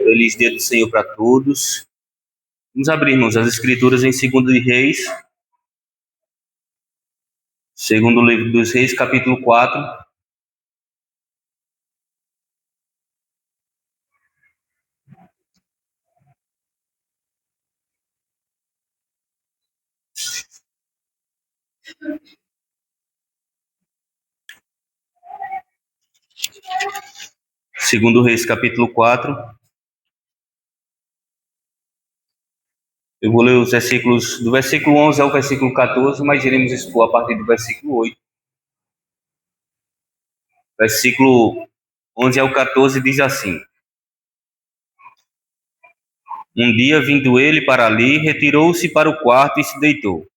Feliz dia do Senhor para todos. Vamos abrir, irmãos, as Escrituras em 2 de Reis, segundo livro dos Reis, capítulo 4. Segundo Reis, capítulo 4. Eu vou ler os versículos, do versículo 11 ao versículo 14, mas iremos expor a partir do versículo 8. Versículo 11 ao 14 diz assim: Um dia, vindo ele para ali, retirou-se para o quarto e se deitou.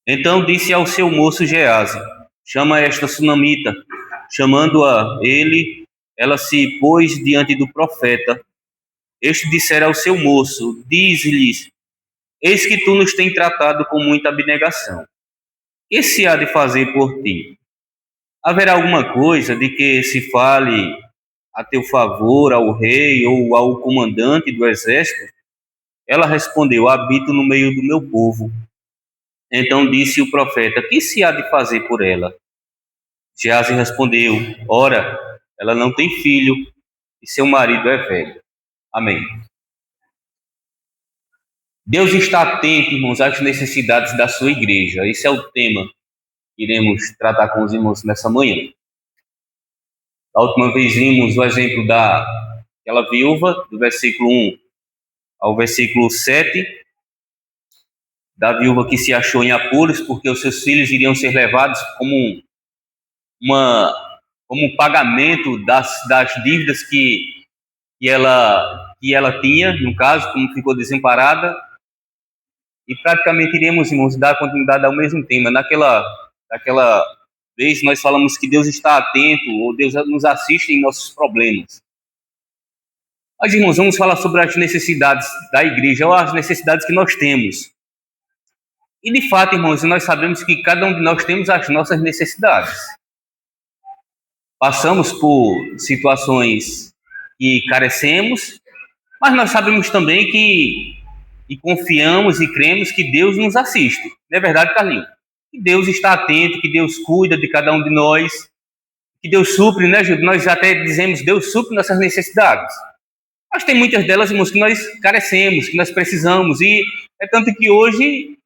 Então disse ao seu moço Geazi: Chama esta sunamita. Chamando-a ele, ela se pôs diante do profeta. Este dissera ao seu moço: Diz-lhes: Eis que tu nos tens tratado com muita abnegação. Que se há de fazer por ti? Haverá alguma coisa de que se fale a teu favor ao rei ou ao comandante do exército? Ela respondeu: Habito no meio do meu povo. Então disse o profeta: Que se há de fazer por ela? Geazi respondeu: Ora, ela não tem filho e seu marido é velho. Amém. Deus está atento, irmãos, às necessidades da sua igreja. Esse é o tema que iremos tratar com os irmãos nessa manhã. Da última vez vimos o exemplo daquela viúva, do versículo 1 ao versículo 7, da viúva que se achou em apuros porque os seus filhos iriam ser levados como um pagamento das dívidas que ela tinha, no caso, como ficou desamparada. E praticamente iremos, irmãos, dar continuidade ao mesmo tema. Naquela vez nós falamos que Deus está atento, ou Deus nos assiste em nossos problemas. Mas, irmãos, vamos falar sobre as necessidades da igreja, ou as necessidades que nós temos. E, de fato, irmãos, nós sabemos que cada um de nós temos as nossas necessidades. Passamos por situações que carecemos, mas nós sabemos também e confiamos e cremos que Deus nos assiste. Não é verdade, Carlinhos? Que Deus está atento, que Deus cuida de cada um de nós, que Deus supre, né, Júlio? Nós até dizemos, Deus supre nossas necessidades. Mas tem muitas delas, irmãos, que nós carecemos, que nós precisamos. E é tanto que hoje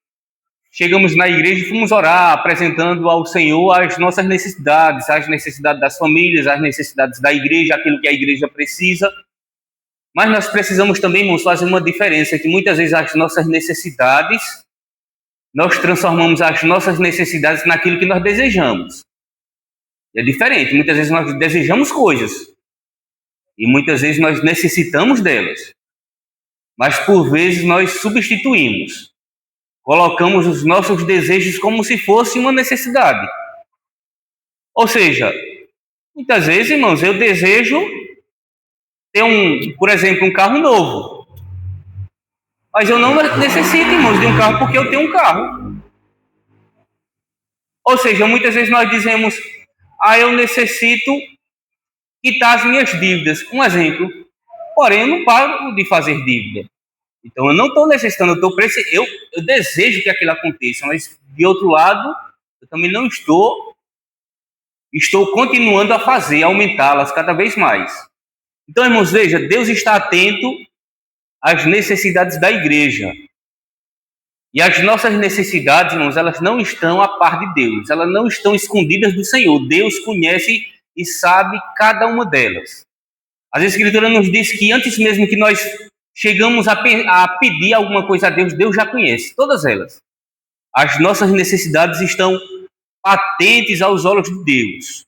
chegamos na igreja e fomos orar, apresentando ao Senhor as nossas necessidades, as necessidades das famílias, as necessidades da igreja, aquilo que a igreja precisa. Mas nós precisamos também, irmãos, fazer uma diferença, que muitas vezes as nossas necessidades, nós transformamos as nossas necessidades naquilo que nós desejamos. E é diferente, muitas vezes nós desejamos coisas, e muitas vezes nós necessitamos delas. Mas por vezes nós substituímos, colocamos os nossos desejos como se fosse uma necessidade. Ou seja, muitas vezes, irmãos, eu desejo ter por exemplo, um carro novo. Mas eu não necessito, irmãos, de um carro porque eu tenho um carro. Ou seja, muitas vezes nós dizemos: eu necessito quitar as minhas dívidas. Um exemplo. Porém, eu não paro de fazer dívida. Então, eu não estou necessitando, eu desejo que aquilo aconteça, mas, de outro lado, eu também não estou continuando a fazer, aumentá-las cada vez mais. Então, irmãos, veja, Deus está atento às necessidades da igreja. E as nossas necessidades, irmãos, elas não estão a par de Deus, elas não estão escondidas do Senhor. Deus conhece e sabe cada uma delas. As Escrituras nos diz que antes mesmo que nós chegamos a pedir alguma coisa a Deus, Deus já conhece todas elas. As nossas necessidades estão patentes aos olhos de Deus.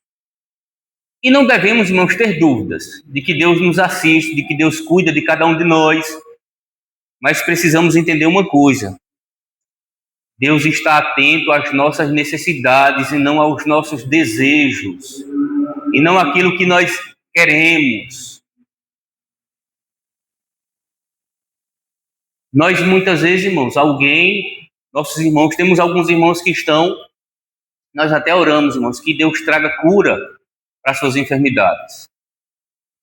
E não devemos, irmãos, ter dúvidas de que Deus nos assiste, de que Deus cuida de cada um de nós. Mas precisamos entender uma coisa: Deus está atento às nossas necessidades e não aos nossos desejos, e não àquilo que nós queremos. Nós, muitas vezes, irmãos, nossos irmãos, temos alguns irmãos que nós até oramos, irmãos, que Deus traga cura para suas enfermidades.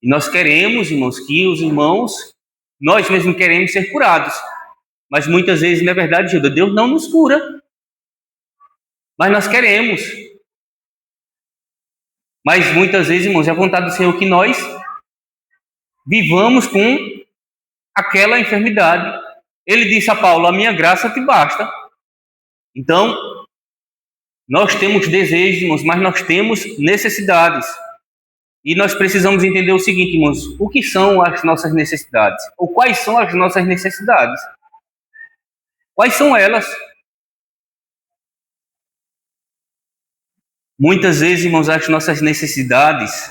E nós queremos, irmãos, que os irmãos, nós mesmos queremos ser curados. Mas muitas vezes, na verdade, Deus não nos cura. Mas nós queremos. Mas muitas vezes, irmãos, é a vontade do Senhor que nós vivamos com aquela enfermidade. Ele disse a Paulo: a minha graça te basta. Então, nós temos desejos, irmãos, mas nós temos necessidades. E nós precisamos entender o seguinte, irmãos: o que são as nossas necessidades? Ou quais são as nossas necessidades? Quais são elas? Muitas vezes, irmãos, as nossas necessidades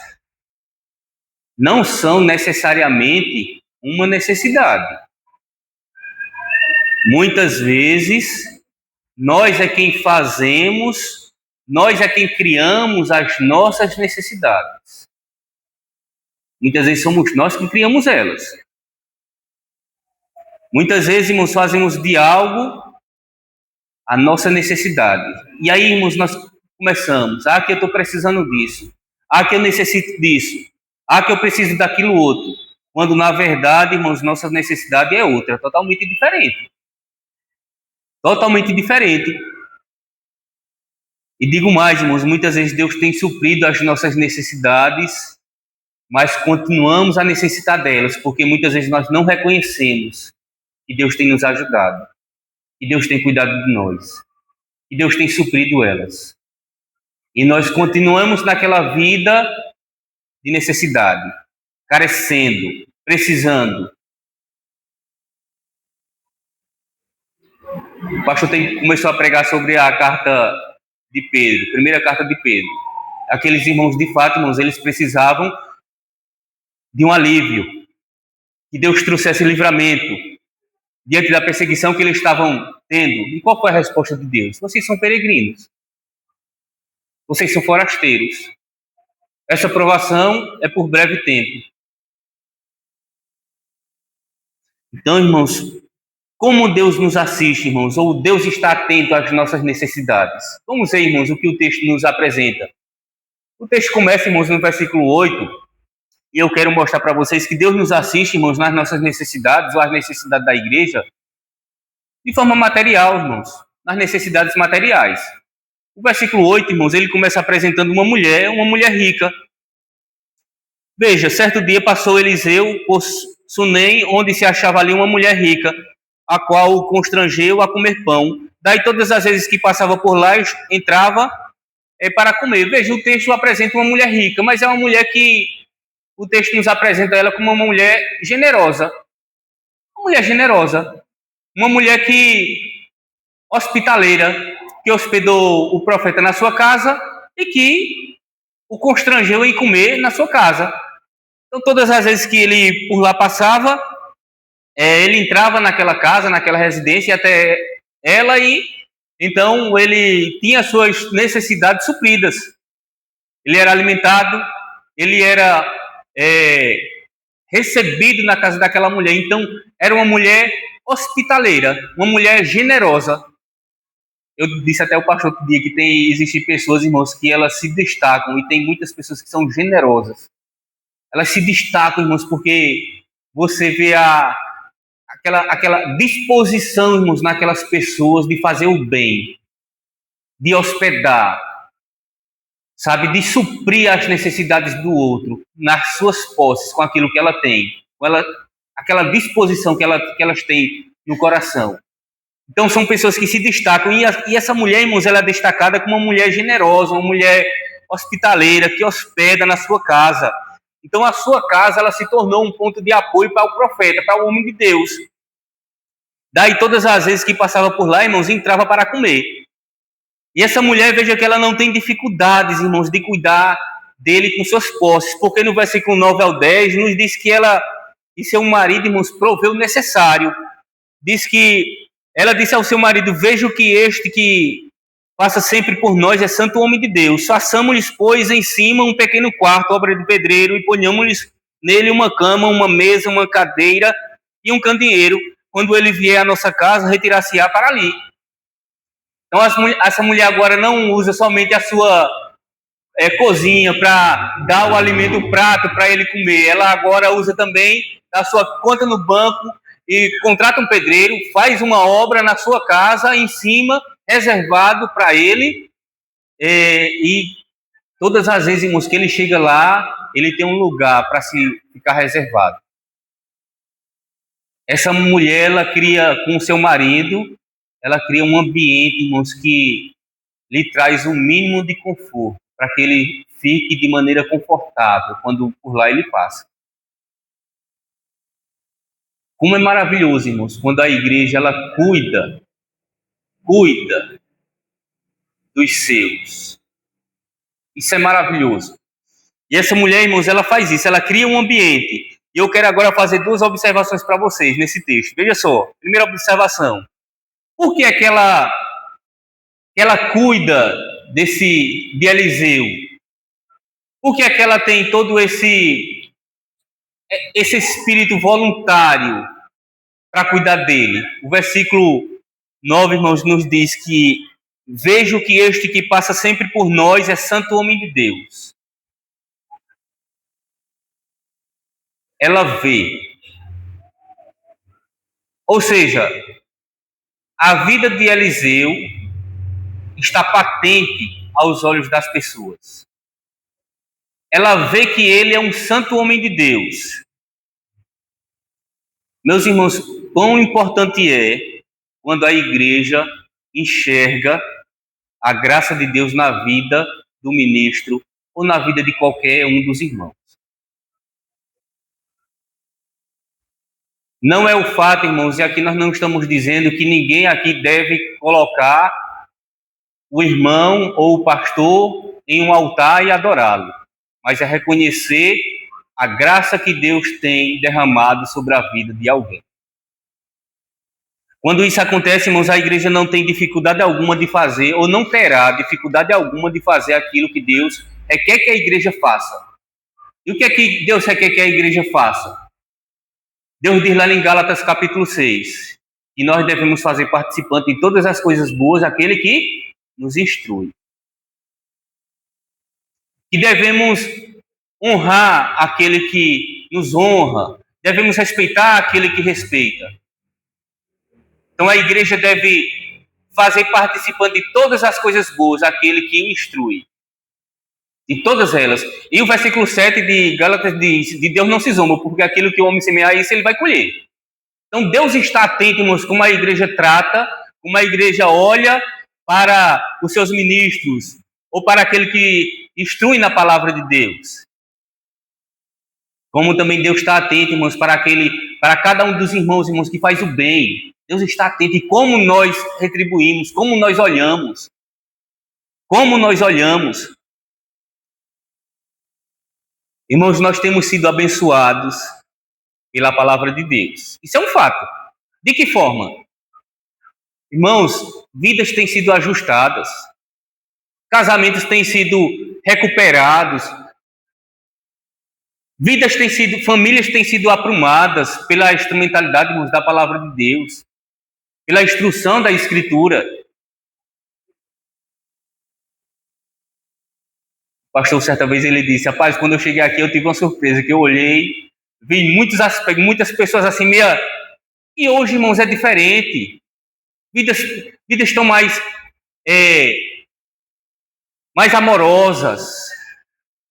não são necessariamente uma necessidade. Muitas vezes, nós é quem fazemos, nós é quem criamos as nossas necessidades. Muitas vezes somos nós que criamos elas. Muitas vezes, irmãos, fazemos de algo a nossa necessidade. E aí, irmãos, nós começamos: ah, que eu estou precisando disso. Ah, que eu necessito disso. Ah, que eu preciso daquilo outro. Quando, na verdade, irmãos, nossa necessidade é outra, totalmente diferente. Totalmente diferente. E digo mais, irmãos, muitas vezes Deus tem suprido as nossas necessidades, mas continuamos a necessitar delas, porque muitas vezes nós não reconhecemos que Deus tem nos ajudado, que Deus tem cuidado de nós, que Deus tem suprido elas. E nós continuamos naquela vida de necessidade, carecendo, precisando. O pastor começou a pregar sobre a carta de Pedro, primeira carta de Pedro. Aqueles irmãos, de fato, irmãos, eles precisavam de um alívio, que Deus trouxesse livramento diante da perseguição que eles estavam tendo. E qual foi a resposta de Deus? Vocês são peregrinos. Vocês são forasteiros. Essa provação é por breve tempo. Então, irmãos, como Deus nos assiste, irmãos, ou Deus está atento às nossas necessidades? Vamos ver, irmãos, o que o texto nos apresenta. O texto começa, irmãos, no versículo 8, e eu quero mostrar para vocês que Deus nos assiste, irmãos, nas nossas necessidades, ou as necessidades da igreja, de forma material, irmãos, nas necessidades materiais. O versículo 8, irmãos, ele começa apresentando uma mulher rica. Veja, certo dia passou Eliseu por Sunem, onde se achava ali uma mulher rica, a qual o constrangeu a comer pão. Daí todas as vezes que passava por lá, entrava para comer. Veja, o texto apresenta uma mulher rica, mas é uma mulher que o texto nos apresenta ela como uma mulher generosa. Uma mulher generosa. Uma mulher hospitaleira, que hospedou o profeta na sua casa e que o constrangeu em comer na sua casa. Então, todas as vezes que ele por lá passava, ele entrava naquela casa, naquela residência, até ela, e então ele tinha suas necessidades supridas. Ele era alimentado, ele era recebido na casa daquela mulher. Então, era uma mulher hospitaleira, uma mulher generosa. Eu disse até o pastor outro dia que existem pessoas, irmãos, que elas se destacam, e tem muitas pessoas que são generosas. Elas se destacam, irmãos, porque você vê aquela disposição, irmãos, naquelas pessoas de fazer o bem, de hospedar, sabe, de suprir as necessidades do outro, nas suas posses, com aquilo que ela tem, aquela disposição que elas têm no coração. Então são pessoas que se destacam, e essa mulher, irmãos, ela é destacada como uma mulher generosa, uma mulher hospitaleira, que hospeda na sua casa. Então a sua casa, ela se tornou um ponto de apoio para o profeta, para o homem de Deus. Daí todas as vezes que passava por lá, irmãos, entrava para comer. E essa mulher, veja que ela não tem dificuldades, irmãos, de cuidar dele com suas posses, porque no versículo 9 ao 10 nos diz que ela e seu marido, irmãos, proveu o necessário. Diz que ela disse ao seu marido: veja que este que passa sempre por nós é santo homem de Deus. Façamos-lhes, pois, em cima um pequeno quarto, obra de pedreiro, e ponhamos-lhes nele uma cama, uma mesa, uma cadeira e um candeeiro. Quando ele vier à nossa casa, retirar-se-á para ali. Então, essa mulher agora não usa somente a sua cozinha para dar o alimento, o prato para ele comer. Ela agora usa também a sua conta no banco e contrata um pedreiro, faz uma obra na sua casa em cima, reservado para ele. E todas as vezes, irmãos, que ele chega lá, ele tem um lugar para se ficar reservado. Essa mulher, ela cria com o seu marido, ela cria um ambiente, irmãos, que lhe traz o mínimo de conforto, para que ele fique de maneira confortável quando por lá ele passa. Como é maravilhoso, irmãos, quando a igreja ela cuida dos seus. Isso é maravilhoso. E essa mulher, irmãos, ela faz isso, ela cria um ambiente. E eu quero agora fazer 2 observações para vocês nesse texto. Veja só, primeira observação. Por que é que ela cuida de Eliseu? Por que é que ela tem todo esse espírito voluntário para cuidar dele? O versículo 9, irmãos, nos diz que vejo que este que passa sempre por nós é santo homem de Deus. Ela vê. Ou seja, a vida de Eliseu está patente aos olhos das pessoas. Ela vê que ele é um santo homem de Deus. Meus irmãos, quão importante é quando a igreja enxerga a graça de Deus na vida do ministro ou na vida de qualquer um dos irmãos. Não é o fato, irmãos, e aqui nós não estamos dizendo que ninguém aqui deve colocar o irmão ou o pastor em um altar e adorá-lo, mas é reconhecer a graça que Deus tem derramado sobre a vida de alguém. Quando isso acontece, irmãos, a igreja não tem dificuldade alguma de fazer, ou não terá dificuldade alguma de fazer aquilo que Deus requer que a igreja faça. E o que é que Deus requer que a igreja faça? Deus diz lá em Gálatas capítulo 6, que nós devemos fazer participante em todas as coisas boas aquele que nos instrui. Que devemos honrar aquele que nos honra, devemos respeitar aquele que respeita. Então a igreja deve fazer participante de todas as coisas boas aquele que o instrui. De todas elas. E o versículo 7 de Gálatas diz, de Deus não se zomba, porque aquilo que o homem semear, isso ele vai colher. Então Deus está atento, irmãos, como a igreja trata, como a igreja olha para os seus ministros, ou para aquele que instrui na palavra de Deus. Como também Deus está atento, irmãos, para cada um dos irmãos que faz o bem. Deus está atento e como nós retribuímos, como nós olhamos. Como nós olhamos. Irmãos, nós temos sido abençoados pela palavra de Deus. Isso é um fato. De que forma? Irmãos, vidas têm sido ajustadas. Casamentos têm sido recuperados. Famílias têm sido aprumadas pela instrumentalidade, irmãos, da palavra de Deus. Pela instrução da Escritura. O pastor, certa vez, ele disse, rapaz, quando eu cheguei aqui, eu tive uma surpresa, que eu olhei, vi muitos aspectos, muitas pessoas assim, meia... E hoje, irmãos, é diferente. Vidas estão mais amorosas,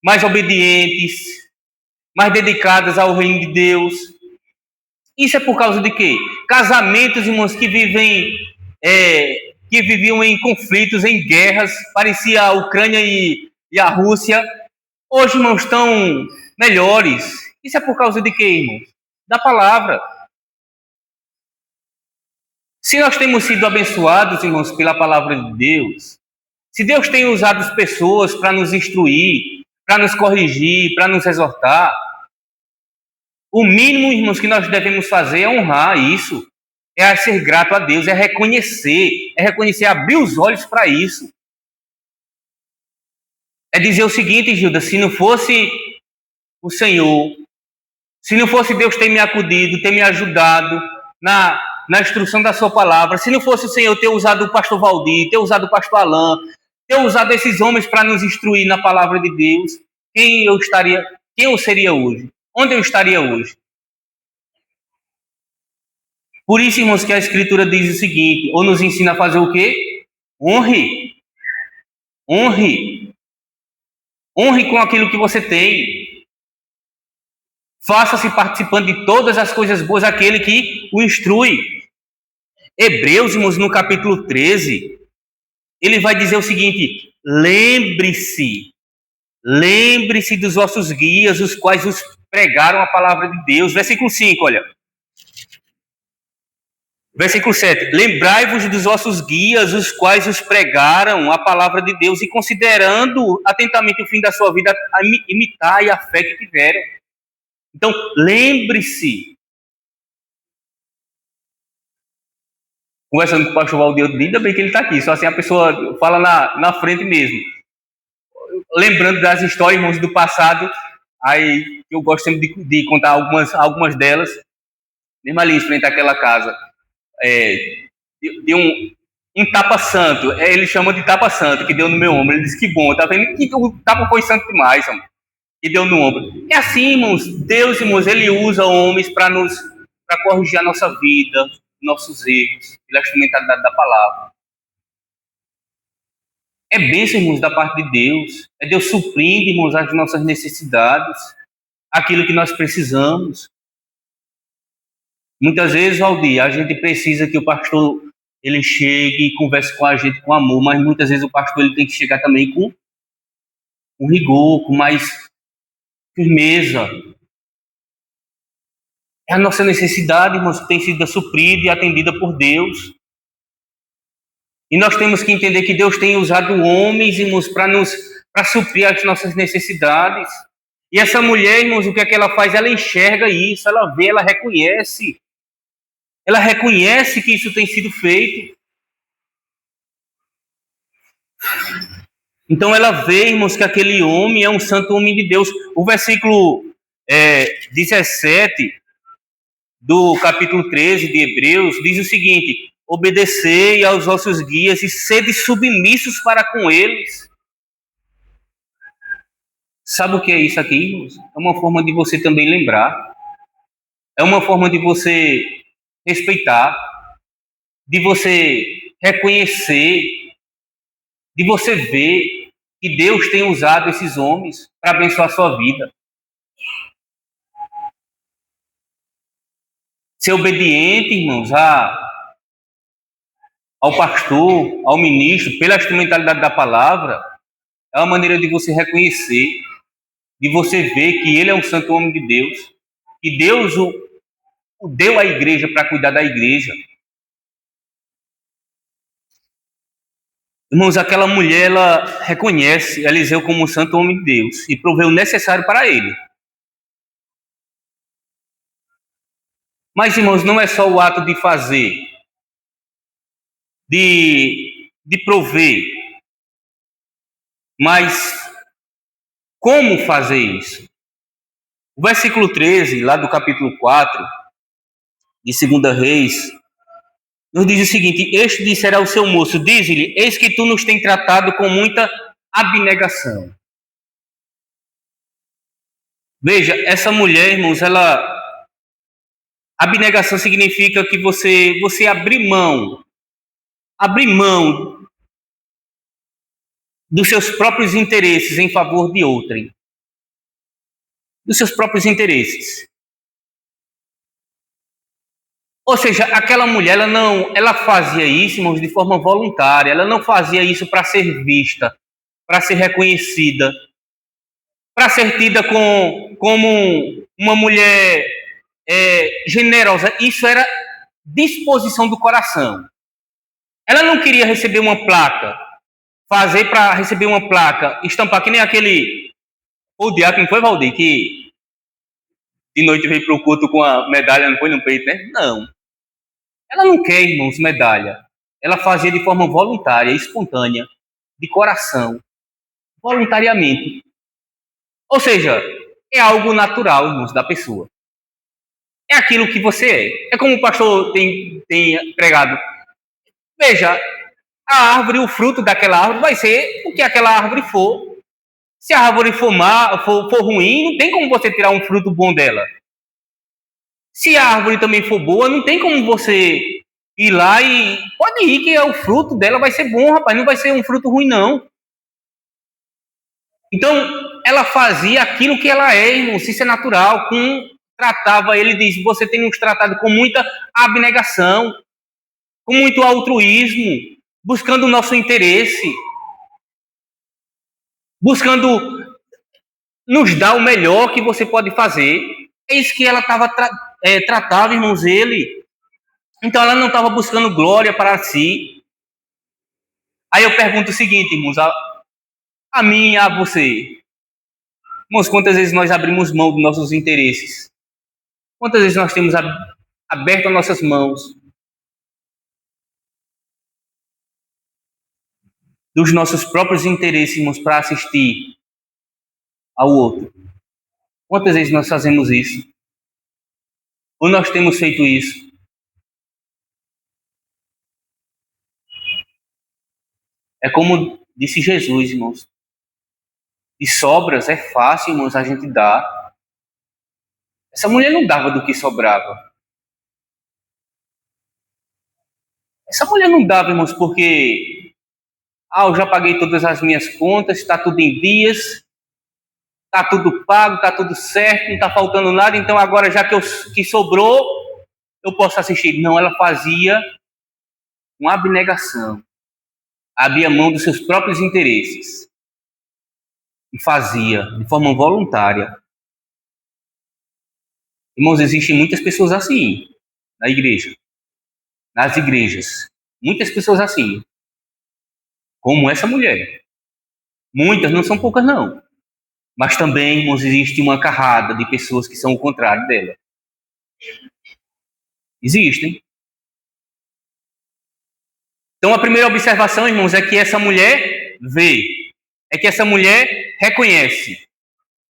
mais obedientes, mais dedicadas ao reino de Deus. Isso é por causa de quê? Casamentos, irmãos, que viviam em conflitos, em guerras, parecia a Ucrânia e a Rússia, hoje, irmãos, estão melhores. Isso é por causa de quê, irmãos? Da palavra. Se nós temos sido abençoados, irmãos, pela palavra de Deus, se Deus tem usado as pessoas para nos instruir, para nos corrigir, para nos exortar, o mínimo, irmãos, que nós devemos fazer é honrar isso, é ser grato a Deus, é reconhecer, abrir os olhos para isso. É dizer o seguinte, Gilda, se não fosse o Senhor, se não fosse Deus ter me acudido, ter me ajudado na instrução da sua palavra, se não fosse o Senhor ter usado o pastor Valdir, ter usado o pastor Alain, ter usado esses homens para nos instruir na palavra de Deus, quem eu seria hoje? Onde eu estaria hoje? Por isso, irmãos, que a Escritura diz o seguinte, ou nos ensina a fazer o quê? Honre. Honre. Honre com aquilo que você tem. Faça-se participando de todas as coisas boas aquele que o instrui. Hebreus, irmãos, no capítulo 13, ele vai dizer o seguinte: lembre-se dos vossos guias, os quais os pregaram a palavra de Deus. Versículo 5, olha. Versículo 7. Lembrai-vos dos vossos guias, os quais os pregaram a palavra de Deus, e considerando atentamente o fim da sua vida, imitai a fé que tiveram. Então, lembre-se. Conversando com o pastor Valdir, ainda bem que ele está aqui, só assim a pessoa fala na frente mesmo. Lembrando das histórias, irmãos, do passado, aí eu gosto sempre de contar algumas delas, mesmo ali em frente àquela casa, de um tapa-santo, ele chama de tapa-santo, que deu no meu ombro. Ele disse: que bom, tá vendo que o tapa foi santo demais, irmão, que deu no ombro. É assim, irmãos, Deus, irmãos, ele usa homens para corrigir a nossa vida, nossos erros, pela instrumentalidade da palavra. É bênção, irmãos, da parte de Deus. É Deus suprindo, irmãos, as nossas necessidades, aquilo que nós precisamos. Muitas vezes, Valdir, a gente precisa que o pastor ele chegue e converse com a gente com amor, mas muitas vezes o pastor ele tem que chegar também com rigor, com mais firmeza. É a nossa necessidade, irmãos, que tem sido suprida e atendida por Deus. E nós temos que entender que Deus tem usado homens, irmãos, para suprir as nossas necessidades. E essa mulher, irmãos, o que é que ela faz? Ela enxerga isso, ela vê, ela reconhece. Ela reconhece que isso tem sido feito. Então ela vê, irmãos, que aquele homem é um santo homem de Deus. O versículo 17 do capítulo 13 de Hebreus diz o seguinte: obedecei aos vossos guias e sede submissos para com eles. Sabe o que é isso aqui, irmãos? É uma forma de você também lembrar. É uma forma de você respeitar, de você reconhecer, de você ver que Deus tem usado esses homens para abençoar a sua vida. Ser obediente, irmãos, ao pastor, ao ministro, pela instrumentalidade da palavra, é uma maneira de você reconhecer, de você ver que ele é um santo homem de Deus, que Deus o deu à igreja para cuidar da igreja. Irmãos, aquela mulher, ela reconhece Eliseu como um santo homem de Deus e provê o necessário para ele. Mas, irmãos, não é só o ato de fazer, de prover, mas como fazer isso? O versículo 13, lá do capítulo 4, de 2 Reis, nos diz o seguinte: este disserá ao seu moço, diz-lhe, eis que tu nos tem tratado com muita abnegação. Veja, essa mulher, irmãos, abnegação significa que você abrir mão dos seus próprios interesses em favor de outrem. Dos seus próprios interesses. Ou seja, aquela mulher, ela fazia isso, irmãos, de forma voluntária. Ela não fazia isso para ser vista, para ser reconhecida, para ser tida como uma mulher generosa. Isso era disposição do coração. Ela não queria receber uma placa, fazer para receber uma placa, estampar que nem aquele o diácono, não foi, Valdir, que de noite veio para o culto com a medalha, não foi no peito, né? Não. Ela não quer, irmãos, medalha. Ela fazia de forma voluntária, espontânea, de coração, voluntariamente. Ou seja, é algo natural, irmãos, da pessoa. É aquilo que você é. É como o pastor tem pregado. Veja, a árvore, o fruto daquela árvore vai ser o que aquela árvore for. Se a árvore for ruim, não tem como você tirar um fruto bom dela. Se a árvore também for boa, não tem como você ir lá e... Pode ir que o fruto dela vai ser bom, rapaz. Não vai ser um fruto ruim, não. Então, ela fazia aquilo que ela é, irmão. Isso é natural. Tratava, ele diz, você tem nos tratado com muita abnegação, com muito altruísmo, buscando o nosso interesse, buscando nos dar o melhor que você pode fazer. É isso que ela tratava, irmãos, ele. Então ela não estava buscando glória para si. Aí eu pergunto o seguinte, irmãos, a mim e a você. Irmãos, quantas vezes nós abrimos mão dos nossos interesses? Quantas vezes nós temos aberto as nossas mãos dos nossos próprios interesses, irmãos, para assistir ao outro? Quantas vezes nós fazemos isso? Ou nós temos feito isso? É como disse Jesus, irmãos. De sobras é fácil, irmãos, a gente dar. Essa mulher não dava do que sobrava. Essa mulher não dava, irmãos, porque eu já paguei todas as minhas contas, está tudo em dias, está tudo pago, está tudo certo, não está faltando nada, então agora já que sobrou, eu posso assistir. Não, ela fazia uma abnegação, abria mão dos seus próprios interesses e fazia de forma voluntária. Irmãos, existem muitas pessoas assim na igreja, nas igrejas, muitas pessoas assim, como essa mulher. Muitas, não são poucas não. Mas também, irmãos, existe uma carrada de pessoas que são o contrário dela. Existem. Então, a primeira observação, irmãos, é que essa mulher vê. É que essa mulher reconhece.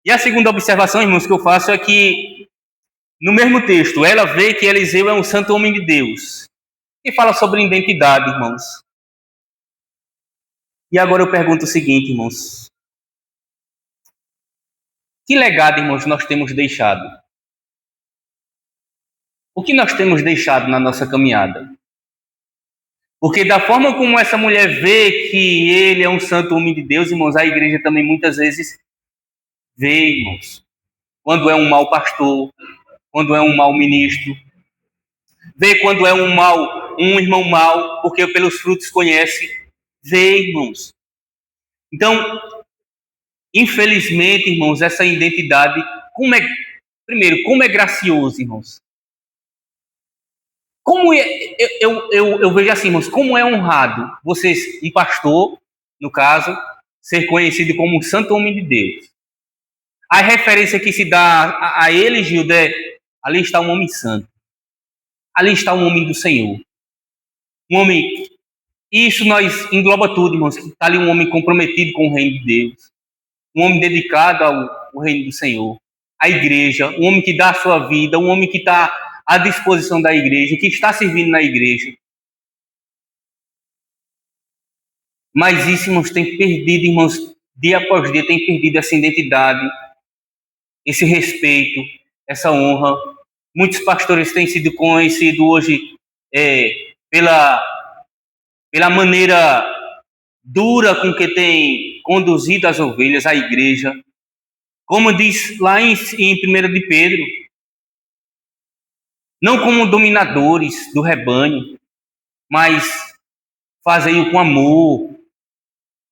E a segunda observação, irmãos, que eu faço é que, no mesmo texto, ela vê que Eliseu é um santo homem de Deus. E fala sobre identidade, irmãos. E agora eu pergunto o seguinte, irmãos. Que legado, irmãos, nós temos deixado? O que nós temos deixado na nossa caminhada? Porque da forma como essa mulher vê que ele é um santo homem de Deus, irmãos, a igreja também muitas vezes vê, irmãos, quando é um mau pastor, quando é um mau ministro, vê quando é um irmão mau, porque pelos frutos conhece, vê, irmãos. Então, infelizmente, irmãos, essa identidade, como é gracioso, irmãos. Como é, eu vejo assim, irmãos, como é honrado vocês, um pastor, no caso, ser conhecido como um santo homem de Deus. A referência que se dá a ele, Gilda, ali está um homem santo. Ali está um homem do Senhor. Um homem... Isso nós engloba tudo, irmãos. Está ali um homem comprometido com o reino de Deus. Um homem dedicado ao reino do Senhor. A igreja. Um homem que dá a sua vida. Um homem que está à disposição da igreja. Que está servindo na igreja. Mas isso, irmãos, tem perdido, irmãos, dia após dia, tem perdido essa identidade, esse respeito, essa honra. Muitos pastores têm sido conhecidos hoje pela maneira dura com que tem conduzido as ovelhas, a igreja. Como diz lá em 1 de Pedro, não como dominadores do rebanho, mas fazem-o com amor,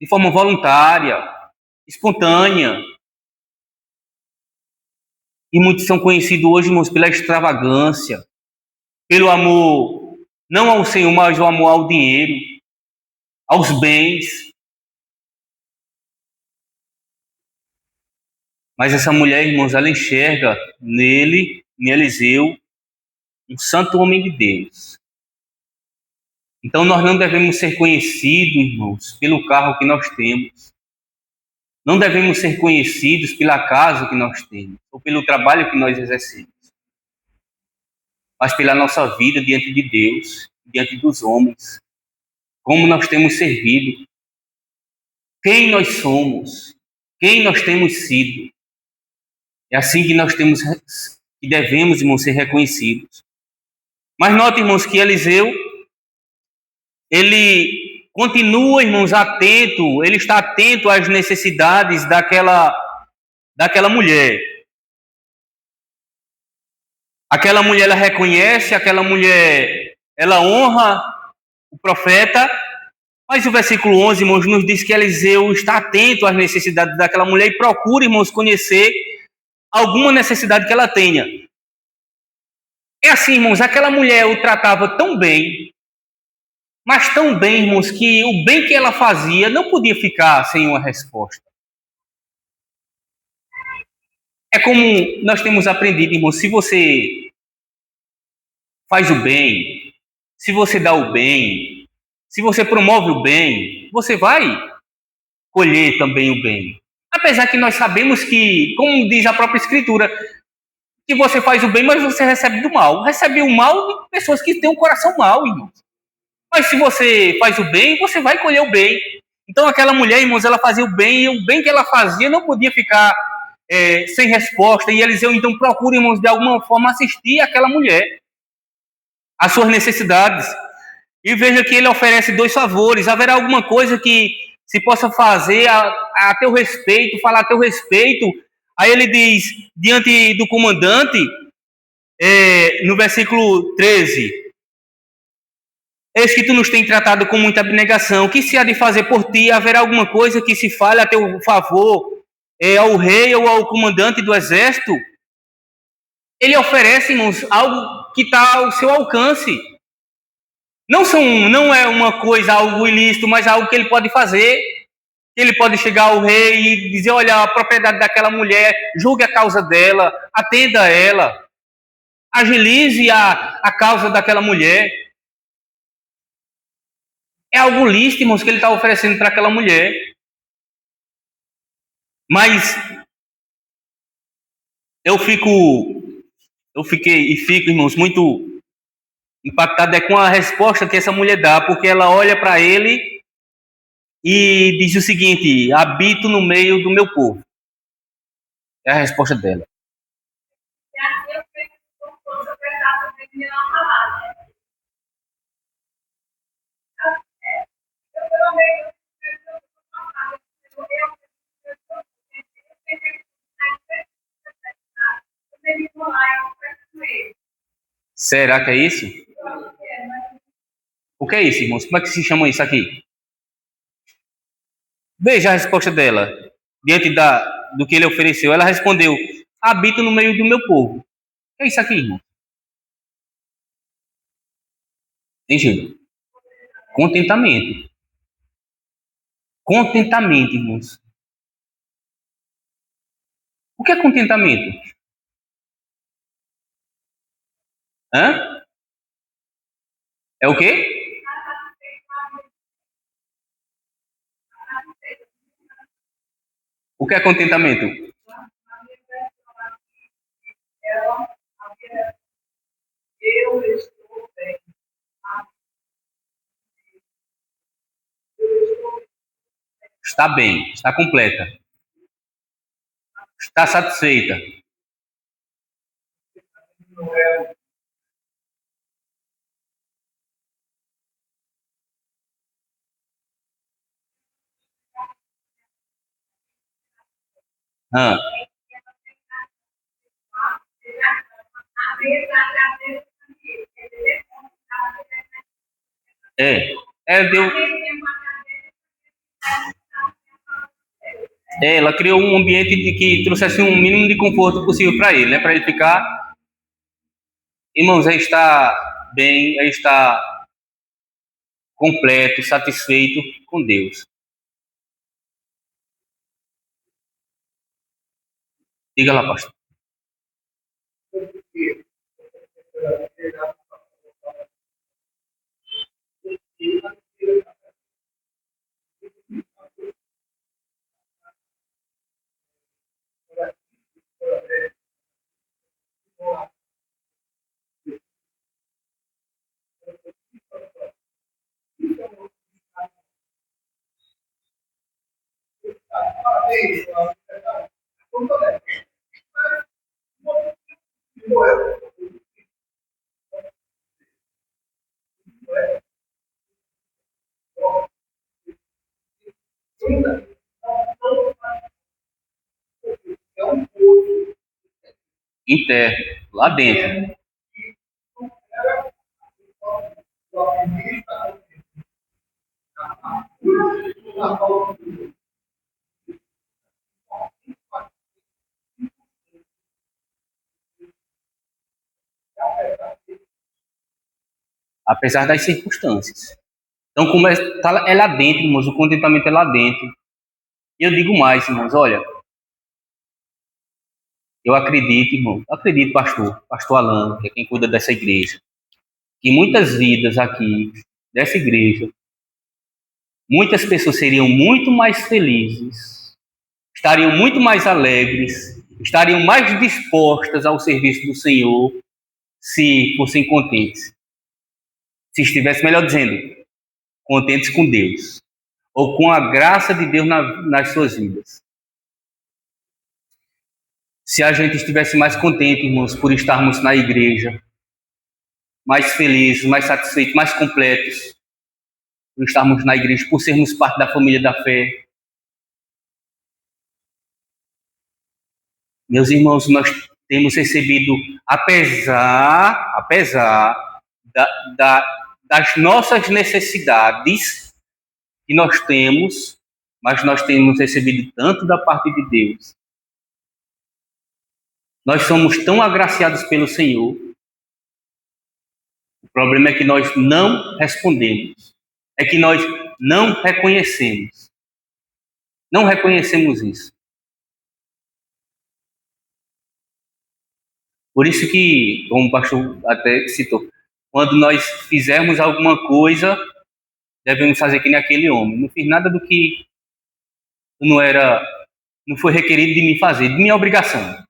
de forma voluntária, espontânea. E muitos são conhecidos hoje, irmãos, pela extravagância, pelo amor, não ao Senhor, mas o amor ao dinheiro, aos bens. Mas essa mulher, irmãos, ela enxerga nele, em Eliseu, um santo homem de Deus. Então nós não devemos ser conhecidos, irmãos, pelo carro que nós temos. Não devemos ser conhecidos pela casa que nós temos, ou pelo trabalho que nós exercemos. Mas pela nossa vida diante de Deus, diante dos homens. como nós temos servido, quem nós somos, quem nós temos sido. É assim que nós temos, que devemos, irmãos, ser reconhecidos. Mas note, irmãos, que Eliseu, ele continua, irmãos, atento, ele está atento às necessidades daquela mulher. Aquela mulher, ela reconhece, aquela mulher, ela honra o profeta, mas o versículo 11, irmãos, nos diz que Eliseu está atento às necessidades daquela mulher e procura, irmãos, conhecer alguma necessidade que ela tenha. É assim, irmãos, aquela mulher o tratava tão bem, mas tão bem, irmãos, que o bem que ela fazia não podia ficar sem uma resposta. É como nós temos aprendido, irmãos, se você faz o bem, se você dá o bem, se você promove o bem, você vai colher também o bem. Apesar que nós sabemos que, como diz a própria Escritura, que você faz o bem, mas você recebe do mal. Recebe o mal de pessoas que têm um coração mau, irmãos. Mas se você faz o bem, você vai colher o bem. Então aquela mulher, irmãos, ela fazia o bem, e o bem que ela fazia não podia ficar sem resposta. E Eliseu, então, procura, irmãos, de alguma forma assistir aquela mulher às suas necessidades. E veja que ele oferece 2 favores. Haverá alguma coisa que se possa fazer a teu respeito, falar a teu respeito? Aí ele diz, diante do comandante, no versículo 13: eis que tu nos tens tratado com muita abnegação. O que se há de fazer por ti? Haverá alguma coisa que se fale a teu favor ao rei ou ao comandante do exército? Ele oferece, irmãos, algo que está ao seu alcance. Não é uma coisa, algo ilícito, mas algo que ele pode fazer. Ele pode chegar ao rei e dizer, olha, a propriedade daquela mulher, julgue a causa dela, atenda a ela, agilize a causa daquela mulher. É algo lícito, irmãos, que ele está oferecendo para aquela mulher. Mas eu fiquei e fico, irmãos, muito impactado com a resposta que essa mulher dá, porque ela olha para ele e diz o seguinte: habito no meio do meu povo. É a resposta dela. Será que é isso? O que é isso, irmãos? Como é que se chama isso aqui? Veja a resposta dela. Diante do que ele ofereceu, ela respondeu: habito no meio do meu povo. O que é isso aqui, irmão? Entende? Contentamento. Contentamento, irmãos. O que é contentamento? Hã? É o quê? O que é contentamento? Está bem, está completa. Está satisfeita. Hã? É. Deu. Ela criou um ambiente de que trouxesse um mínimo de conforto possível para ele, né? Para ele ficar, irmãos, aí está bem, aí está completo, satisfeito com Deus. Diga lá, pastor. Interno, lá dentro. Apesar das circunstâncias. Então, como é lá dentro, irmãos, o contentamento é lá dentro. E eu digo mais, irmãos, olha, eu acredito, irmão, acredito, pastor Alan, que é quem cuida dessa igreja, que muitas vidas aqui, dessa igreja, muitas pessoas seriam muito mais felizes, estariam muito mais alegres, estariam mais dispostas ao serviço do Senhor, se fossem contentes. Se estivesse, melhor dizendo, contentes com Deus, ou com a graça de Deus nas suas vidas. Se a gente estivesse mais contente, irmãos, por estarmos na igreja, mais felizes, mais satisfeitos, mais completos, por estarmos na igreja, por sermos parte da família da fé. Meus irmãos, nós temos recebido, apesar das nossas necessidades que nós temos, mas nós temos recebido tanto da parte de Deus. Nós somos tão agraciados pelo Senhor. O problema é que nós não respondemos. É que nós não reconhecemos. Não reconhecemos isso. Por isso que, como o pastor até citou, quando nós fizermos alguma coisa, devemos fazer que nem aquele homem. Não fiz nada do que não foi requerido de mim fazer, de minha obrigação.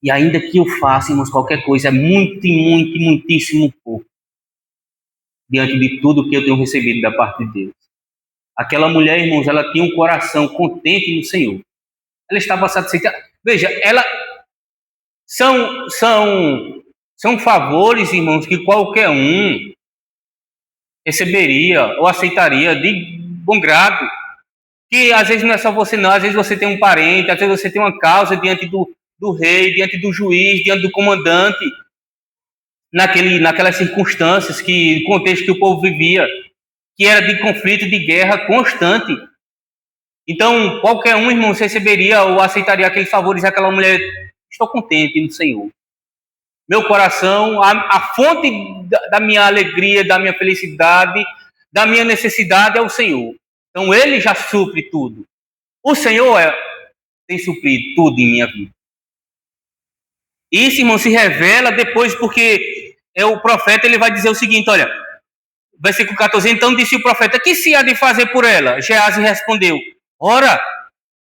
E ainda que eu faça, irmãos, qualquer coisa, é muitíssimo pouco diante de tudo que eu tenho recebido da parte de Deus. Aquela mulher, irmãos, ela tinha um coração contente no Senhor. Ela estava satisfeita. Veja, são favores, irmãos, que qualquer um receberia ou aceitaria de bom grado. Que às vezes não é só você não, às vezes você tem um parente, às vezes você tem uma causa diante do rei, diante do juiz, diante do comandante, naquelas circunstâncias, contexto que o povo vivia, que era de conflito, de guerra constante. Então, qualquer um, irmão, receberia ou aceitaria aqueles favores daquela mulher. Estou contente no Senhor. Meu coração, a fonte da minha alegria, da minha felicidade, da minha necessidade é o Senhor. Então, Ele já supre tudo. O Senhor tem suprido tudo em minha vida. Isso, irmão, se revela depois, porque o profeta ele vai dizer o seguinte, olha, versículo 14, então disse o profeta, que se há de fazer por ela? Geazi respondeu, ora,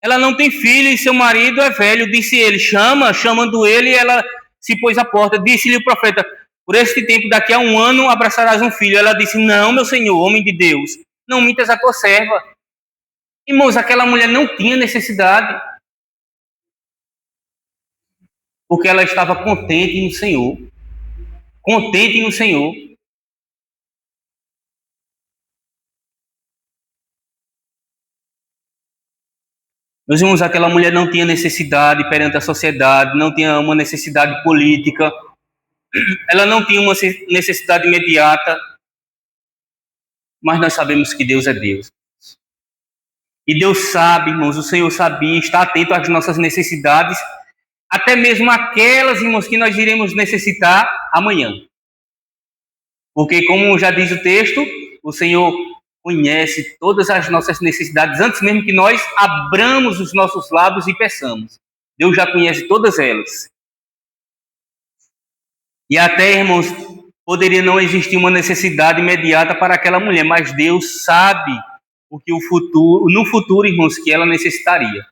ela não tem filho e seu marido é velho, disse ele, chamando ele, ela se pôs à porta, disse-lhe o profeta, por este tempo, daqui a 1 ano, abraçarás um filho. Ela disse, não, meu senhor, homem de Deus, não mintas a tua serva. Irmãos, aquela mulher não tinha necessidade, porque ela estava contente no Senhor. Contente no Senhor. Meus irmãos, aquela mulher não tinha necessidade perante a sociedade, não tinha uma necessidade política, ela não tinha uma necessidade imediata, mas nós sabemos que Deus é Deus. E Deus sabe, irmãos, o Senhor sabia, está atento às nossas necessidades, até mesmo aquelas, irmãos, que nós iremos necessitar amanhã. Porque, como já diz o texto, o Senhor conhece todas as nossas necessidades antes mesmo que nós abramos os nossos lábios e peçamos. Deus já conhece todas elas. E até, irmãos, poderia não existir uma necessidade imediata para aquela mulher, mas Deus sabe o que no futuro, irmãos, que ela necessitaria.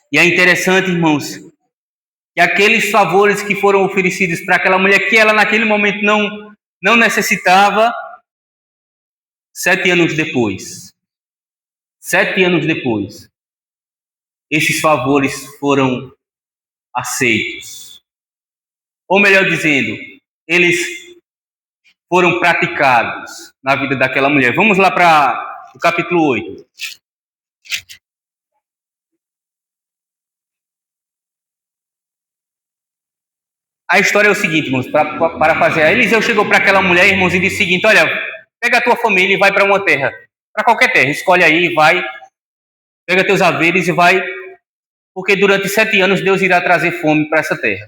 E é interessante, irmãos, que aqueles favores que foram oferecidos para aquela mulher, que ela naquele momento não necessitava, 7 anos depois, 7 anos depois, esses favores foram aceitos. Ou melhor dizendo, eles foram praticados na vida daquela mulher. Vamos lá para o capítulo 8. A história é o seguinte, irmãos, para fazer. A Eliseu chegou para aquela mulher, irmãos, e disse o seguinte: olha, pega a tua família e vai para uma terra, para qualquer terra, escolhe aí, vai, pega teus haveres e vai, porque durante 7 anos Deus irá trazer fome para essa terra.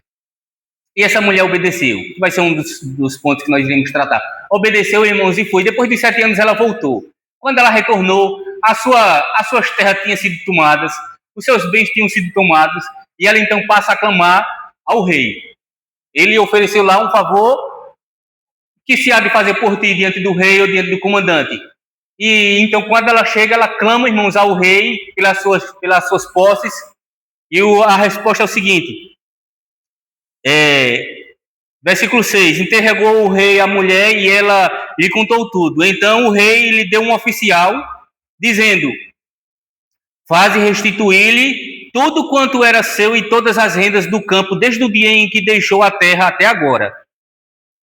E essa mulher obedeceu, que vai ser um dos pontos que nós iremos tratar. Obedeceu, irmãos, e foi. Depois de 7 anos ela voltou. Quando ela retornou, as suas terras tinham sido tomadas, os seus bens tinham sido tomados, e ela então passa a clamar ao rei. Ele ofereceu lá um favor que se há de fazer por ti diante do rei ou diante do comandante. E então, quando ela chega, ela clama, irmãos, ao rei pelas suas posses. E a resposta é o seguinte: versículo 6: interrogou o rei a mulher e ela lhe contou tudo. Então o rei lhe deu um oficial, dizendo: faze restituir-lhe tudo quanto era seu e todas as rendas do campo, desde o dia em que deixou a terra até agora.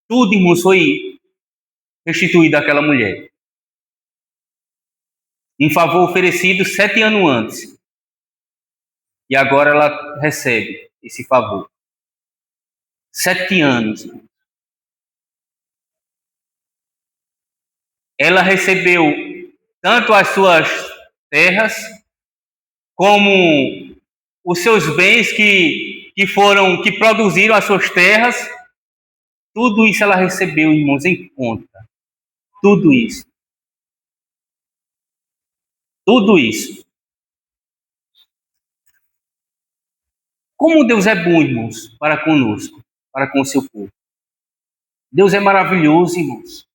Tudo, irmãos, foi restituído àquela mulher. Um favor oferecido 7 anos antes. E agora ela recebe esse favor. 7 anos. Ela recebeu tanto as suas terras, como os seus bens que produziram as suas terras. Tudo isso ela recebeu, irmãos, em conta. Tudo isso. Tudo isso. Como Deus é bom, irmãos, para conosco, para com o seu povo. Deus é maravilhoso, irmãos.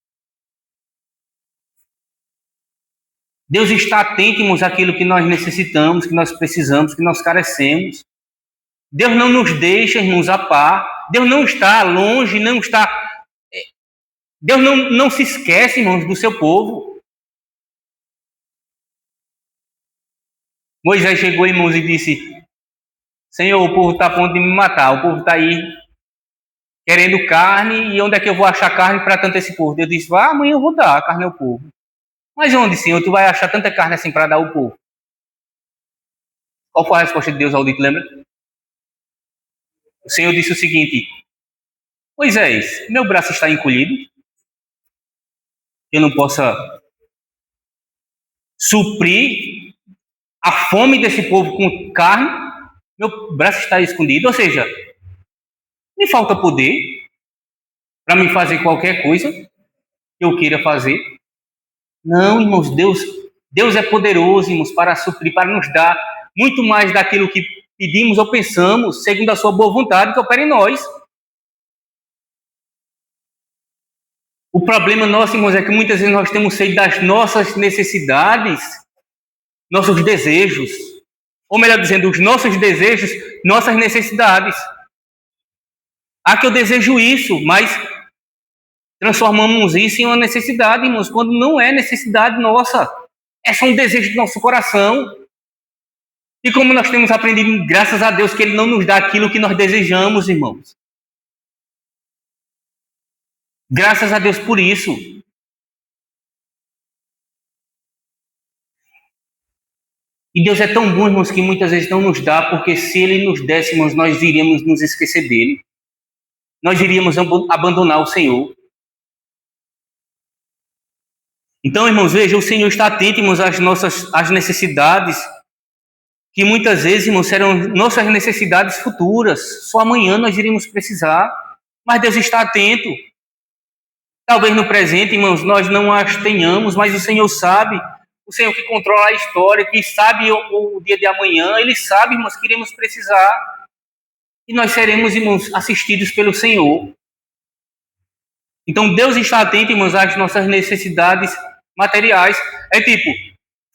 Deus está atento, irmãos, àquilo que nós necessitamos, que nós precisamos, que nós carecemos. Deus não nos deixa, irmãos, a par. Deus não está longe, não está... Deus não se esquece, irmãos, do seu povo. Moisés chegou, irmãos, e disse: Senhor, o povo está a ponto de me matar. O povo está aí querendo carne, e onde é que eu vou achar carne para tanto esse povo? Deus disse: amanhã eu vou dar a carne ao povo. Mas onde, Senhor, tu vai achar tanta carne assim para dar ao povo? Qual foi a resposta de Deus ao dito, lembra? O Senhor disse o seguinte: Moisés, meu braço está encolhido, eu não possa suprir a fome desse povo com carne, meu braço está escondido, ou seja, me falta poder para me fazer qualquer coisa que eu queira fazer. Não, irmãos, Deus é poderoso, irmãos, para suprir, para nos dar muito mais daquilo que pedimos ou pensamos, segundo a sua boa vontade que opera em nós. O problema nosso, irmãos, é que muitas vezes nós temos sede das nossas necessidades, nossos desejos, ou melhor dizendo, os nossos desejos, nossas necessidades. Que eu desejo isso, mas transformamos isso em uma necessidade, irmãos, quando não é necessidade nossa. É só um desejo do nosso coração. E como nós temos aprendido, graças a Deus, que Ele não nos dá aquilo que nós desejamos, irmãos. Graças a Deus por isso. E Deus é tão bom, irmãos, que muitas vezes não nos dá, porque se Ele nos desse, irmãos, nós iríamos nos esquecer dEle. Nós iríamos abandonar o Senhor. Então, irmãos, veja, o Senhor está atento, irmãos, às necessidades, que muitas vezes, irmãos, serão nossas necessidades futuras. Só amanhã nós iríamos precisar, mas Deus está atento. Talvez no presente, irmãos, nós não as tenhamos, mas o Senhor sabe. O Senhor que controla a história, que sabe o dia de amanhã, Ele sabe, irmãos, que iremos precisar. E nós seremos, irmãos, assistidos pelo Senhor. Então, Deus está atento, irmãos, às nossas necessidades materiais. É tipo,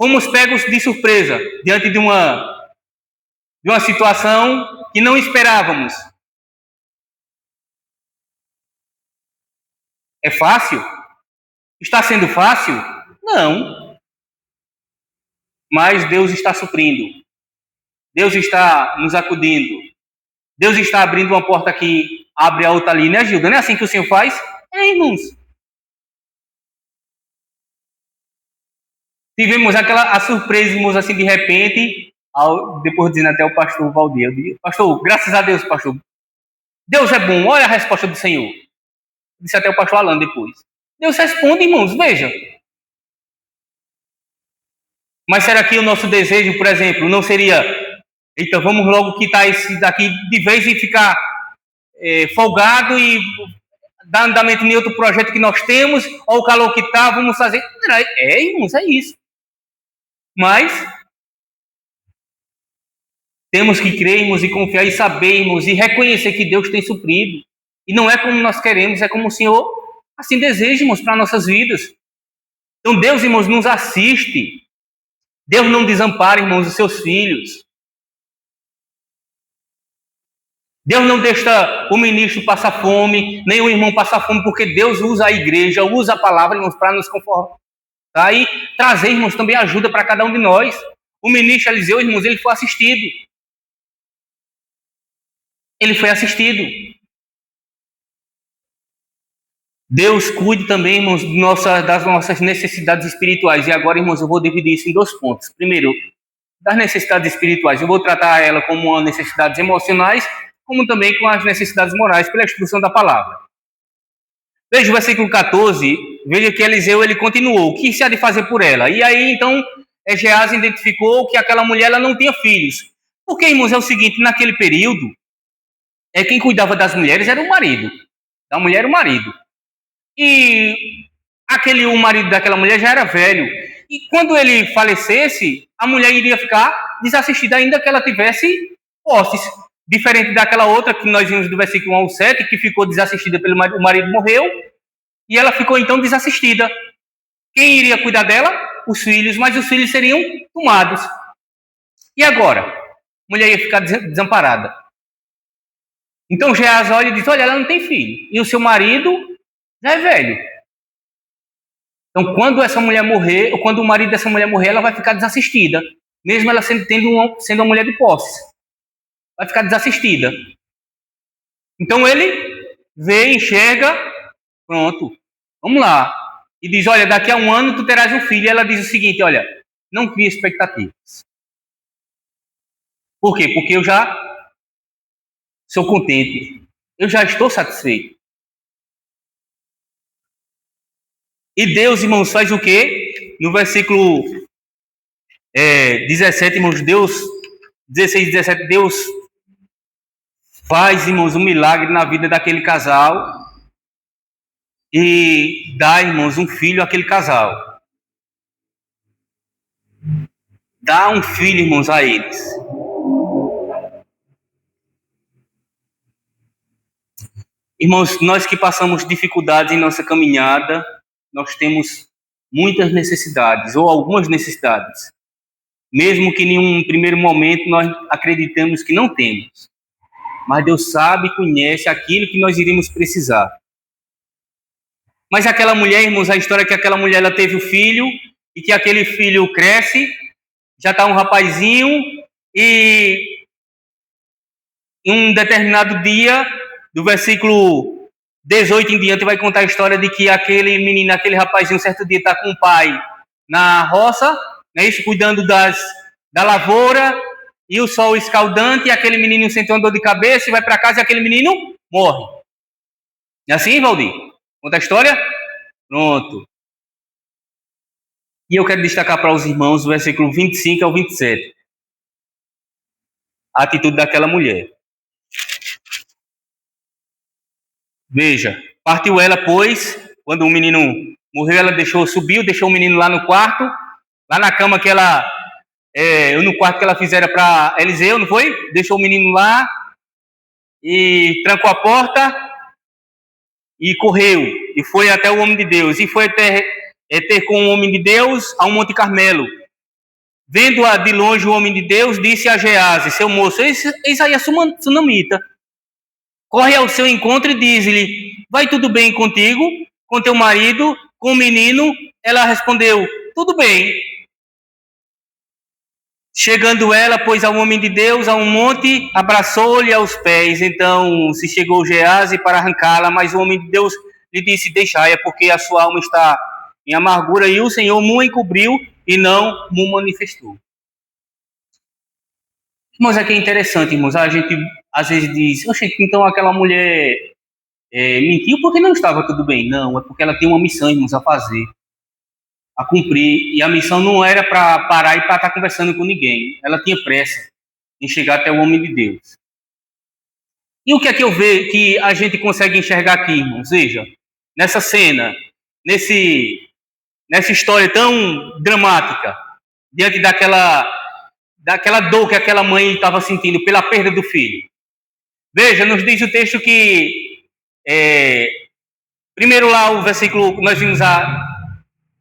fomos pegos de surpresa diante de uma situação que não esperávamos. É fácil? Está sendo fácil? Não. mas Deus está suprindo. Deus está nos acudindo. Deus está abrindo uma porta aqui, abre a outra ali, né, Gilda? Não é assim que o Senhor faz? É, irmãos. Tivemos a surpresa, irmãos, assim, de repente, depois dizendo até o pastor Valdir, eu disse, pastor, graças a Deus, pastor, Deus é bom, olha a resposta do Senhor. Disse até o pastor Alan depois. Deus responde, irmãos, veja. Mas será que o nosso desejo, por exemplo, não seria, então vamos logo quitar esse daqui de vez e ficar folgado e dar andamento em outro projeto que nós temos, ou o calor que está, vamos fazer. Irmãos, é isso. Mas temos que crermos e confiar e sabermos e reconhecer que Deus tem suprido. E não é como nós queremos, é como o Senhor assim deseja, irmãos, para nossas vidas. Então Deus, irmãos, nos assiste. Deus não desampara, irmãos, os seus filhos. Deus não deixa o ministro passar fome, nem o irmão passar fome, porque Deus usa a igreja, usa a palavra, irmãos, para nos confortar e trazer, irmãos, também ajuda para cada um de nós. O ministro Eliseu, irmãos, ele foi assistido. Ele foi assistido. Deus cuide também, irmãos, das nossas necessidades espirituais. E agora, irmãos, eu vou dividir isso em 2 pontos. Primeiro, das necessidades espirituais. Eu vou tratar ela como necessidades emocionais, como também com as necessidades morais, pela instrução da palavra. Veja o versículo 14, veja que Eliseu, ele continuou, o que se há de fazer por ela? E aí, então, Geazi identificou que aquela mulher, ela não tinha filhos. Porque, irmãos, é o seguinte, naquele período, quem cuidava das mulheres era o marido. Da mulher era o marido. E o marido daquela mulher já era velho. E quando ele falecesse, a mulher iria ficar desassistida, ainda que ela tivesse posses. Diferente daquela outra que nós vimos do versículo 1 ao 7, que ficou desassistida pelo marido, o marido morreu, e ela ficou então desassistida. Quem iria cuidar dela? Os filhos, mas os filhos seriam tomados. E agora? A mulher ia ficar desamparada. Então Geazi olha e diz, olha, ela não tem filho, e o seu marido já é velho. Então quando essa mulher morrer, ou quando o marido dessa mulher morrer, ela vai ficar desassistida, mesmo ela sendo uma mulher de posse. Vai ficar desassistida. Então ele vê, enxerga, pronto, vamos lá. E diz, olha, daqui a 1 ano tu terás um filho. E ela diz o seguinte, olha, não cria expectativas. Por quê? Porque eu já sou contente. Eu já estou satisfeito. E Deus, irmãos, faz o quê? No versículo 17, irmãos, 16 e 17, Deus faz, irmãos, um milagre na vida daquele casal e dá, irmãos, um filho àquele casal. Dá um filho, irmãos, a eles. Irmãos, nós que passamos dificuldades em nossa caminhada, nós temos muitas necessidades, ou algumas necessidades. Mesmo que em um primeiro momento nós acreditamos que não temos. Mas Deus sabe e conhece aquilo que nós iremos precisar. Mas aquela mulher, irmãos, a história é que aquela mulher ela teve o filho e que aquele filho cresce, já está um rapazinho e em um determinado dia, do versículo 18 em diante, vai contar a história de que aquele menino, aquele rapazinho, certo dia está com o pai na roça, né, isso, cuidando da lavoura, e o sol escaldante, e aquele menino sente uma dor de cabeça, e vai para casa e aquele menino morre. É assim, Valdir? Conta a história? Pronto. E eu quero destacar para os irmãos o versículo 25 ao 27. A atitude daquela mulher. Veja, partiu ela, pois, quando o menino morreu, ela subiu, deixou o menino lá no quarto, lá na cama que ela... no quarto que ela fizera para Eliseu, não foi? Deixou o menino lá e trancou a porta e correu e foi até o homem de Deus e foi ter com o homem de Deus a um Monte Carmelo. Vendo-a de longe o homem de Deus, disse a Geazi, seu moço, eis aí a sunamita. Corre ao seu encontro e diz-lhe, vai tudo bem contigo, com teu marido, com o menino? Ela respondeu, tudo bem. Chegando ela, pois, ao homem de Deus a um monte, abraçou-lhe aos pés. Então se chegou Geazi para arrancá-la, mas o homem de Deus lhe disse: deixai-a, porque a sua alma está em amargura, e o Senhor mu encobriu e não mu manifestou. Mas aqui é interessante, irmãos, a gente às vezes diz: oxe, então aquela mulher mentiu porque não estava tudo bem. Não, é porque ela tem uma missão, irmãos, a fazer, a cumprir, e a missão não era para parar e para estar conversando com ninguém. Ela tinha pressa em chegar até o homem de Deus. E o que é que eu vejo que a gente consegue enxergar aqui, irmãos? Veja, nessa cena, nessa história tão dramática, diante daquela dor que aquela mãe estava sentindo pela perda do filho. Veja, nos diz o texto que, primeiro lá o versículo que nós vimos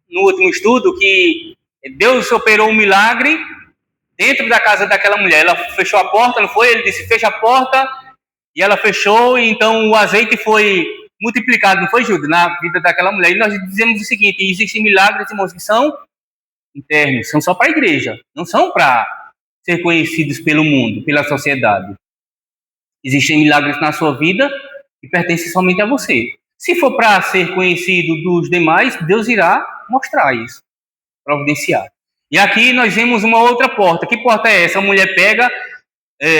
no último estudo, que Deus operou um milagre dentro da casa daquela mulher. Ela fechou a porta, não foi? Ele disse: fecha a porta, e ela fechou, e então o azeite foi multiplicado, não foi, Júlio? Na vida daquela mulher. E nós dizemos o seguinte: existem milagres, irmãos, que são internos, são só para a igreja, não são para ser conhecidos pelo mundo, pela sociedade. Existem milagres na sua vida que pertencem somente a você. Se for para ser conhecido dos demais, Deus irá mostrar isso, providenciar. E aqui nós vemos uma outra porta. Que porta é essa? A mulher pega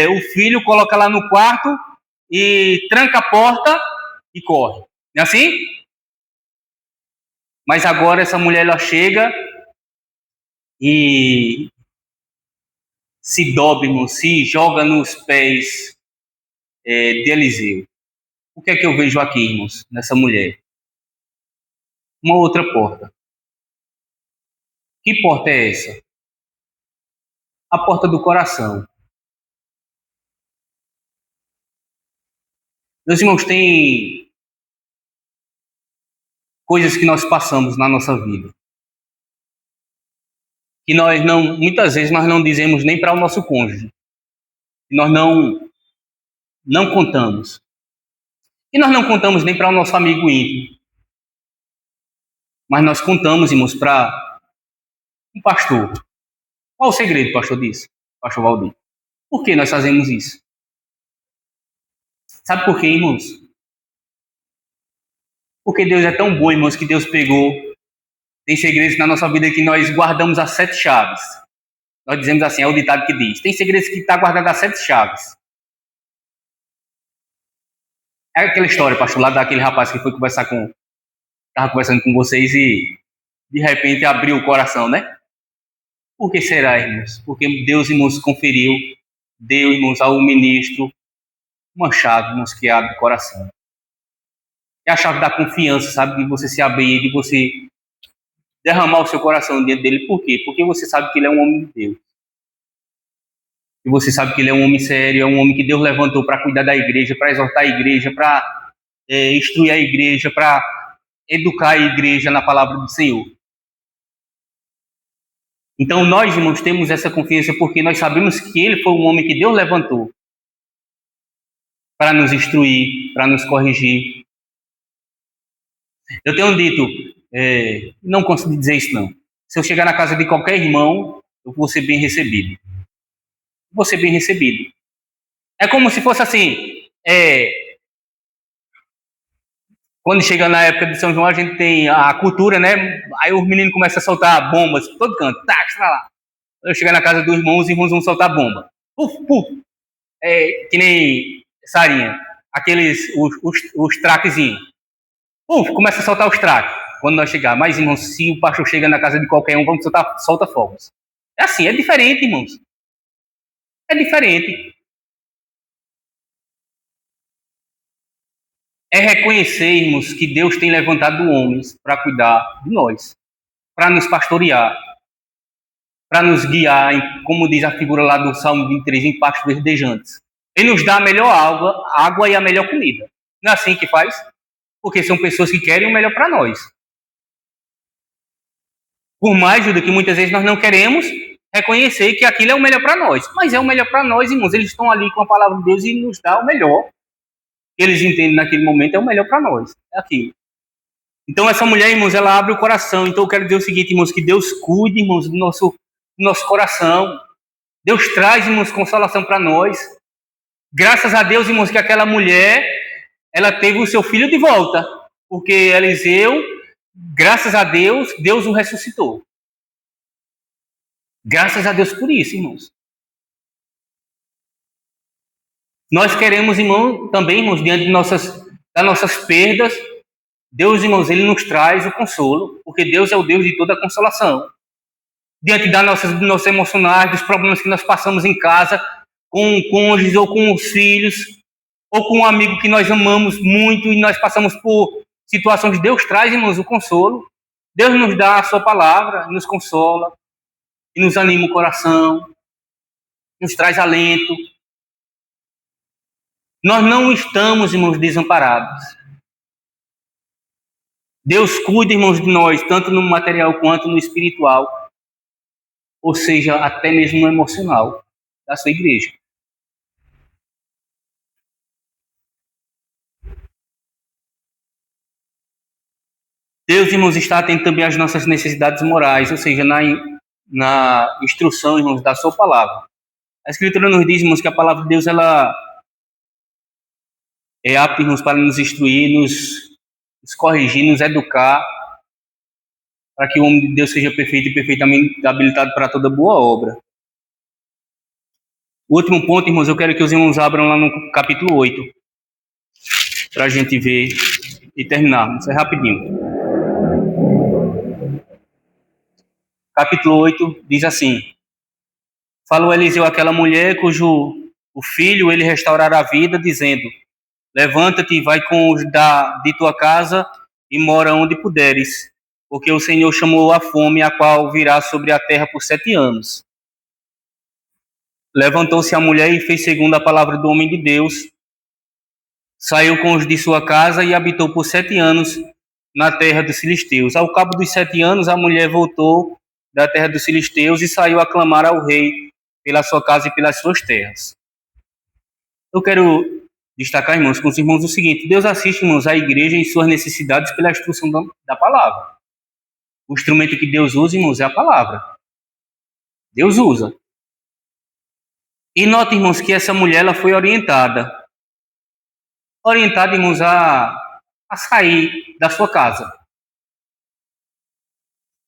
o filho, coloca lá no quarto e tranca a porta e corre. Não é assim? Mas agora essa mulher ela chega e se dobra, irmão, se joga nos pés de Eliseu. O que é que eu vejo aqui, irmãos, nessa mulher? Uma outra porta. Que porta é essa? A porta do coração. Meus irmãos, tem coisas que nós passamos na nossa vida que nós não, muitas vezes nós não dizemos nem para o nosso cônjuge, que nós não contamos, e nós não contamos nem para o nosso amigo íntimo, mas nós contamos, irmãos, para um pastor. Qual o segredo, pastor, disso? Pastor Valdir. Por que nós fazemos isso? Sabe por quê, irmãos? Porque Deus é tão bom, irmãos, que Deus pegou. Tem segredos na nossa vida que nós guardamos as 7 chaves. Nós dizemos assim, é o ditado que diz: tem segredos que está guardado as 7 chaves. É aquela história, pastor, lá daquele rapaz que foi estava conversando com vocês e de repente abriu o coração, né? Por que será, irmãos? Porque Deus, irmãos, deu, irmãos, ao ministro uma chave, irmãos, que abre o coração. É a chave da confiança, sabe? De você se abrir, de você derramar o seu coração diante dele. Por quê? Porque você sabe que ele é um homem de Deus. E você sabe que ele é um homem sério, é um homem que Deus levantou para cuidar da igreja, para exortar a igreja, para instruir a igreja, para educar a igreja na palavra do Senhor. Então nós, irmãos, temos essa confiança porque nós sabemos que ele foi um homem que Deus levantou para nos instruir, para nos corrigir. Eu tenho dito, não consigo dizer isso não. Se eu chegar na casa de qualquer irmão, eu vou ser bem recebido. Vou ser bem recebido. É como se fosse assim, quando chega na época de São João, a gente tem a cultura, né? Aí os meninos começam a soltar bombas por todo canto. Tá, deixa pra lá. Quando eu chegar na casa dos irmãos, os irmãos vão soltar bomba. Puf, puf. Que nem Sarinha. Os traquezinhos. Puf, começa a soltar os traques. Quando nós chegar. Mas, irmãos, se o pastor chega na casa de qualquer um, vamos solta fogos. É assim, é diferente, irmãos. É diferente. É reconhecermos que Deus tem levantado homens para cuidar de nós, para nos pastorear, para nos guiar, como diz a figura lá do Salmo 23, em pastos verdejantes. Ele nos dá a melhor água e a melhor comida. Não é assim que faz? Porque são pessoas que querem o melhor para nós. Por mais, Júlio, que muitas vezes nós não queremos reconhecer que aquilo é o melhor para nós. Mas é o melhor para nós, irmãos. Eles estão ali com a palavra de Deus e nos dá o melhor. Eles entendem naquele momento é o melhor para nós. É aquilo. Então essa mulher, irmãos, ela abre o coração. Então eu quero dizer o seguinte, irmãos, que Deus cuide, irmãos, do nosso coração. Deus traz, irmãos, consolação para nós. Graças a Deus, irmãos, que aquela mulher, ela teve o seu filho de volta, porque Eliseu, graças a Deus, Deus o ressuscitou. Graças a Deus por isso, irmãos. Nós queremos, irmão, também, irmãos, diante das nossas perdas, Deus, irmãos, Ele nos traz o consolo, porque Deus é o Deus de toda a consolação. Diante dos nossos emocionais, dos problemas que nós passamos em casa, com cônjuges ou com os filhos, ou com um amigo que nós amamos muito e nós passamos por situações, Deus traz, irmãos, o consolo. Deus nos dá a sua palavra, nos consola, e nos anima o coração, nos traz alento. Nós não estamos, irmãos, desamparados. Deus cuida, irmãos, de nós, tanto no material quanto no espiritual, ou seja, até mesmo no emocional da sua igreja. Deus, irmãos, está atento também às nossas necessidades morais, ou seja, na instrução, irmãos, da sua palavra. A Escritura nos diz, irmãos, que a palavra de Deus, ela é apta, irmãos, para nos instruir, nos corrigir, nos educar, para que o homem de Deus seja perfeito e perfeitamente habilitado para toda boa obra. O último ponto, irmãos, eu quero que os irmãos abram lá no capítulo 8, para a gente ver e terminarmos. É rapidinho. Capítulo 8 diz assim: falou Eliseu àquela mulher cujo o filho ele restaurará a vida, dizendo: levanta-te e vai com os de tua casa e mora onde puderes, porque o Senhor chamou a fome, a qual virá sobre a terra por 7 anos. Levantou-se a mulher e fez segundo a palavra do homem de Deus, saiu com os de sua casa e habitou por 7 anos na terra dos filisteus. Ao cabo dos 7 anos, a mulher voltou da terra dos filisteus e saiu a clamar ao rei pela sua casa e pelas suas terras. Eu quero destacar, irmãos, com os irmãos o seguinte: Deus assiste, irmãos, à igreja em suas necessidades pela instrução da palavra. O instrumento que Deus usa, irmãos, é a palavra. Deus usa. E note, irmãos, que essa mulher ela foi orientada, irmãos, a sair da sua casa.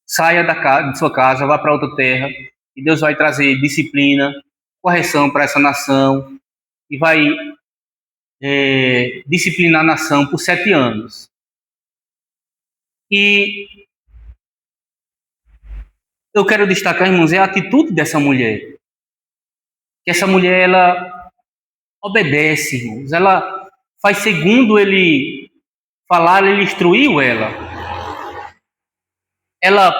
Saia de sua casa, vá para outra terra, e Deus vai trazer disciplina, correção para essa nação, e vai disciplinar a nação por 7 anos. E eu quero destacar, irmãos, é a atitude dessa mulher. Que essa mulher, ela obedece, irmãos, ela faz segundo ele falar, ele instruiu ela. Ela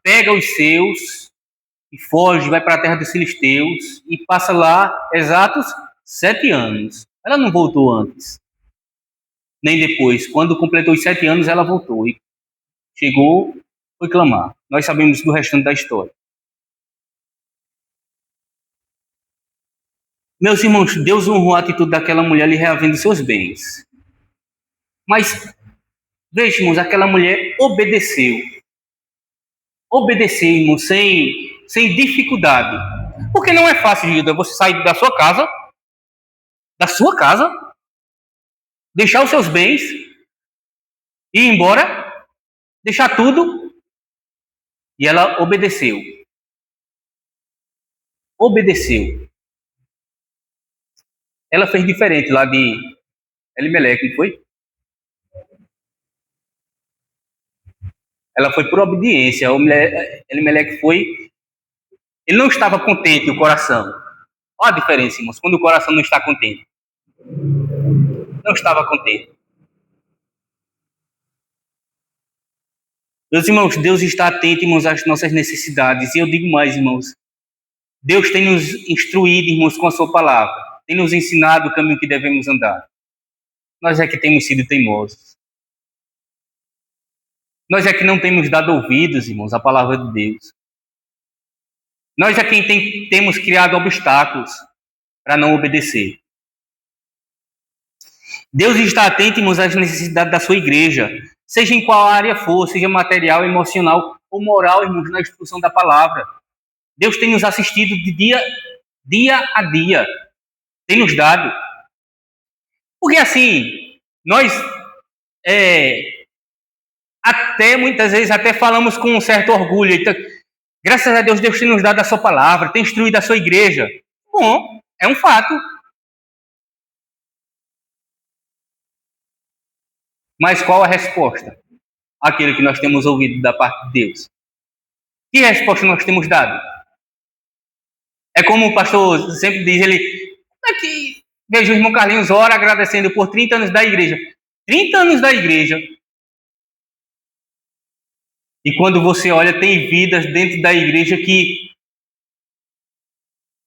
pega os seus e foge, vai para a terra dos filisteus e passa lá exatos 7 anos. Ela não voltou antes, nem depois. Quando completou os 7 anos, ela voltou e chegou, foi clamar. Nós sabemos do restante da história. Meus irmãos, Deus honrou a atitude daquela mulher lhe reavendo seus bens. Mas, veja, irmãos, aquela mulher obedeceu. Obedeceu, irmãos, sem dificuldade. Porque não é fácil, Gilda, você sair da sua casa, deixar os seus bens, ir embora, deixar tudo. E ela obedeceu. Obedeceu. Ela fez diferente lá de Elimeleque, não foi? Ela foi por obediência. Elimeleque foi... Ele não estava contente, o coração. Olha a diferença, irmãos, quando o coração não está contente. Não estava contente. Meus irmãos, Deus está atento, irmãos, às nossas necessidades. E eu digo mais, irmãos. Deus tem nos instruído, irmãos, com a sua palavra. Tem nos ensinado o caminho que devemos andar. Nós é que temos sido teimosos. Nós é que não temos dado ouvidos, irmãos, à palavra de Deus. Nós é quem temos criado obstáculos para não obedecer. Deus está atento, irmãos, às necessidades da sua igreja, seja em qual área for, seja material, emocional ou moral, irmãos, na instrução da palavra. Deus tem nos assistido de dia dia a dia, tem nos dado. Porque assim, nós até muitas vezes até falamos com um certo orgulho. Então, graças a Deus, Deus tem nos dado a sua palavra, tem instruído a sua igreja. Bom, é um fato. Mas qual a resposta? Aquilo que nós temos ouvido da parte de Deus. Que resposta nós temos dado? É como o pastor sempre diz, ele... Aqui, vejo o irmão Carlinhos ora agradecendo por 30 anos da igreja. 30 anos da igreja. E quando você olha, tem vidas dentro da igreja que,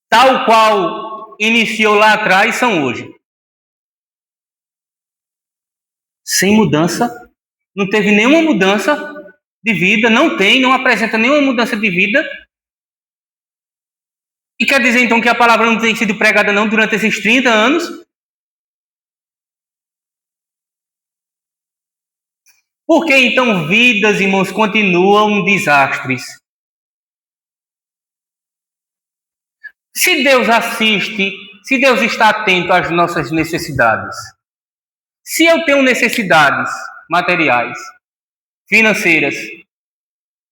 tal qual iniciou lá atrás, são hoje. Sem mudança. Não teve nenhuma mudança de vida. Não apresenta nenhuma mudança de vida. E quer dizer, então, que a palavra não tem sido pregada não durante esses 30 anos? Por que, então, vidas, irmãos, continuam desastres? Se Deus assiste, se Deus está atento às nossas necessidades, se eu tenho necessidades materiais, financeiras,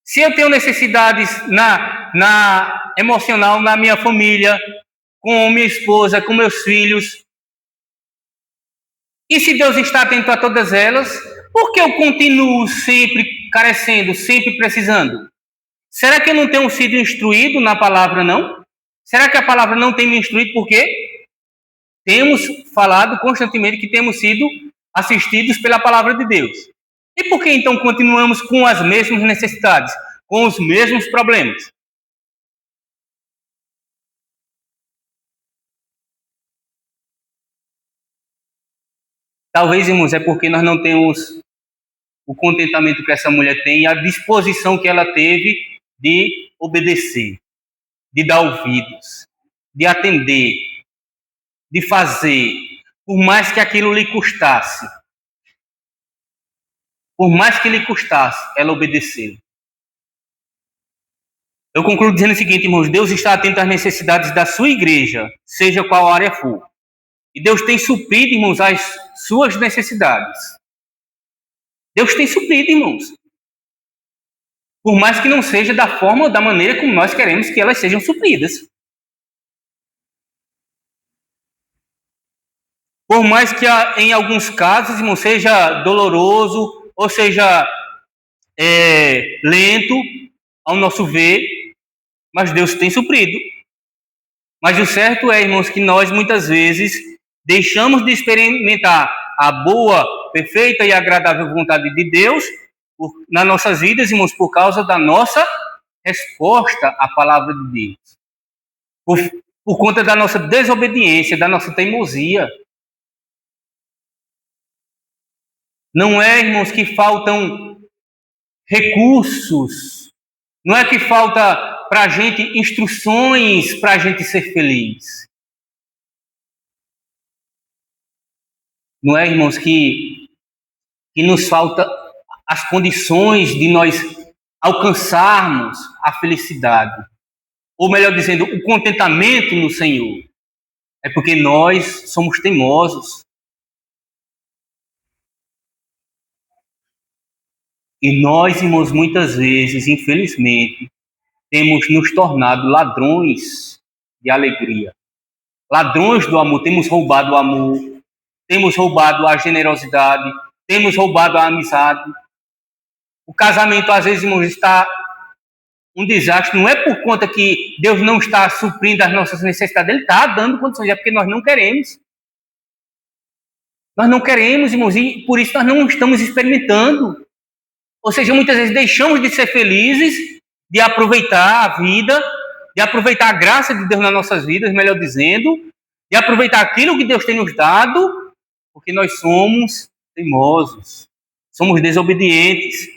se eu tenho necessidades na emocional, na minha família, com minha esposa, com meus filhos, e se Deus está atento a todas elas, por que eu continuo sempre carecendo, sempre precisando? Será que eu não tenho sido instruído na palavra, não? Será que a palavra não tem me instruído? Porque temos falado constantemente que temos sido assistidos pela palavra de Deus. E por que então continuamos com as mesmas necessidades, com os mesmos problemas? Talvez, irmãos, é porque nós não temos o contentamento que essa mulher tem e a disposição que ela teve de obedecer, de dar ouvidos, de atender, de fazer, por mais que aquilo lhe custasse. Por mais que lhe custasse, ela obedeceu. Eu concluo dizendo o seguinte, irmãos, Deus está atento às necessidades da sua igreja, seja qual área for. E Deus tem suprido, irmãos, as suas necessidades. Deus tem suprido, irmãos. Por mais que não seja da forma ou da maneira como nós queremos que elas sejam supridas. Por mais que em alguns casos, irmão, seja doloroso ou seja lento ao nosso ver, mas Deus tem suprido. Mas o certo é, irmãos, que nós muitas vezes deixamos de experimentar a boa, perfeita e agradável vontade de Deus nas nossas vidas, irmãos, por causa da nossa resposta à palavra de Deus. Por conta da nossa desobediência, da nossa teimosia. Não é, irmãos, que faltam recursos. Não é que falta para a gente instruções para a gente ser feliz. Não é, irmãos, que nos falta as condições de nós alcançarmos a felicidade. Ou melhor dizendo, o contentamento no Senhor. É porque nós somos teimosos. E nós, irmãos, muitas vezes, infelizmente, temos nos tornado ladrões de alegria. Ladrões do amor. Temos roubado o amor. Temos roubado a generosidade. Temos roubado a amizade. O casamento, às vezes, irmãos, está um desastre. Não é por conta que Deus não está suprindo as nossas necessidades. Ele está dando condições. É porque nós não queremos. Nós não queremos, irmãos, e por isso nós não estamos experimentando. Ou seja, muitas vezes deixamos de ser felizes, de aproveitar a vida, de aproveitar a graça de Deus nas nossas vidas, melhor dizendo, de aproveitar aquilo que Deus tem nos dado, porque nós somos teimosos, somos desobedientes.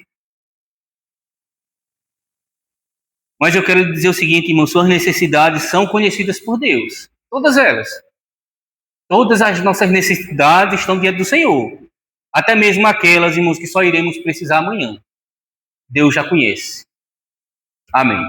Mas eu quero dizer o seguinte, irmão, suas necessidades são conhecidas por Deus. Todas elas. Todas as nossas necessidades estão diante do Senhor. Até mesmo aquelas, irmãos, que só iremos precisar amanhã. Deus já conhece. Amém.